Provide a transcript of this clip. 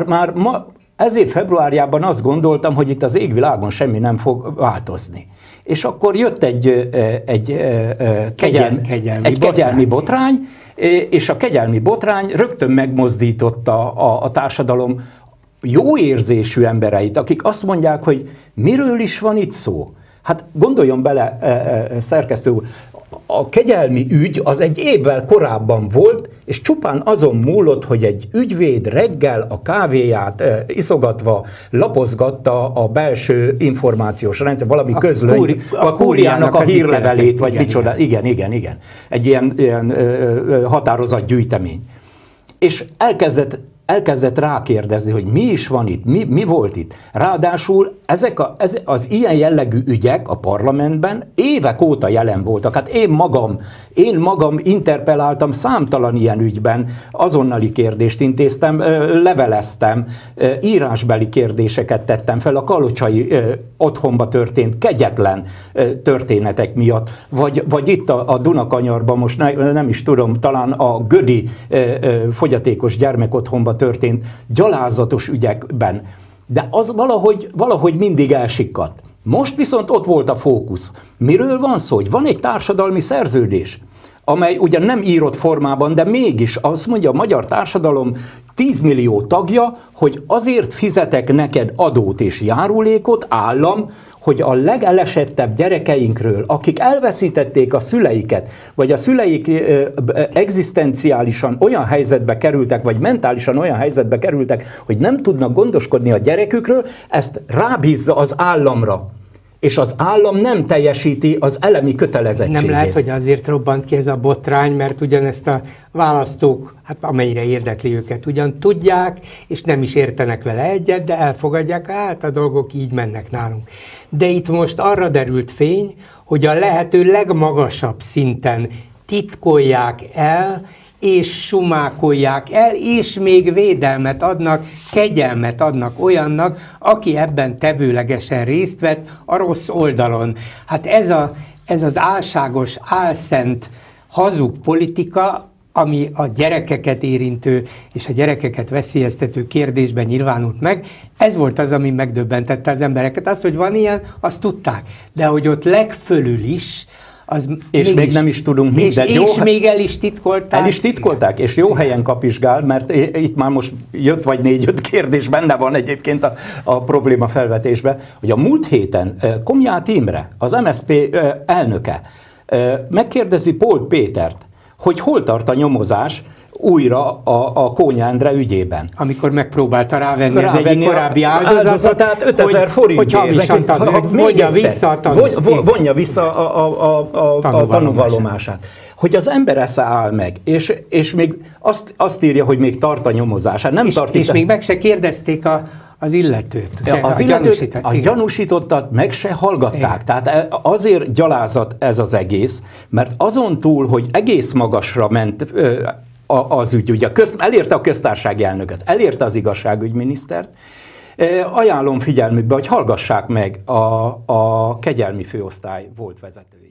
Már ez év februárjában azt gondoltam, hogy itt az égvilágon semmi nem fog változni. És akkor jött egy kegyelmi botrány, és a kegyelmi botrány rögtön megmozdította a társadalom jó érzésű embereit, akik azt mondják, hogy miről is van itt szó. Hát gondoljon bele, szerkesztő úr, a kegyelmi ügy az egy évvel korábban volt, és csupán azon múlott, hogy egy ügyvéd reggel a kávéját iszogatva lapozgatta a belső információs rendszer, valami közlöny, a kúriának a hírlevelét, vagy micsoda. Igen. Egy ilyen határozatgyűjtemény. És elkezdett rákérdezni, hogy mi is van itt, mi volt itt. Ráadásul ezek az ilyen jellegű ügyek a parlamentben évek óta jelen voltak. Hát én magam interpelláltam számtalan ilyen ügyben, azonnali kérdést intéztem, leveleztem, írásbeli kérdéseket tettem fel a kalocsai otthonba történt kegyetlen történetek miatt, vagy itt a Dunakanyarban, most nem is tudom, talán a Gödi fogyatékos gyermekotthonba történt gyalázatos ügyekben. De az valahogy mindig elsikkadt. Most viszont ott volt a fókusz. Miről van szó? Hogy van egy társadalmi szerződés, amely ugyan nem írott formában, de mégis azt mondja a magyar társadalom 10 millió tagja, hogy azért fizetek neked adót és járulékot, állam, hogy a legelesettebb gyerekeinkről, akik elveszítették a szüleiket, vagy a szüleik egzisztenciálisan olyan helyzetbe kerültek, vagy mentálisan olyan helyzetbe kerültek, hogy nem tudnak gondoskodni a gyerekükről, ezt rábízza az államra. És az állam nem teljesíti az elemi kötelezettségét. Nem lehet, hogy azért robbant ki ez a botrány, mert ugyanezt a választók, hát amelyre érdekli őket, ugyan tudják, és nem is értenek vele egyet, de elfogadják, hát a dolgok így mennek nálunk. De itt most arra derült fény, hogy a lehető legmagasabb szinten titkolják el, és sumákolják el, és még védelmet adnak, kegyelmet adnak olyannak, aki ebben tevőlegesen részt vett a rossz oldalon. Hát ez az álságos, álszent, hazug politika, ami a gyerekeket érintő és a gyerekeket veszélyeztető kérdésben nyilvánult meg, ez volt az, ami megdöbbentette az embereket. Azt, hogy van ilyen, azt tudták. De hogy ott legfölül is, és még nem is tudunk mindent. És még el is titkolták. El is titkolták, és jó helyen kapizsgál, mert itt már most jött vagy 4-5 kérdés, benne van egyébként a probléma felvetésben, hogy a múlt héten Komját Imre, az MSZP elnöke, megkérdezi Polt Pétert, hogy hol tart a nyomozás újra a Kónya Endre ügyében. Amikor megpróbálta rávenni az egyik korábbi áldozatát, 5000 forintért, vonja vissza a tanúvallomását. Hogy az ember esze áll meg, és még azt írja, hogy még tart a nyomozását. Nem tart és még meg se kérdezték az illetőt. A gyanúsítottat meg se hallgatták. Igen. Tehát azért gyalázat ez az egész, mert azon túl, hogy egész magasra ment az ügy, ugye elérte a köztársasági elnököt, elérte az igazságügyminisztert, ajánlom figyelmükbe, hogy hallgassák meg a kegyelmi főosztály volt vezetőjét.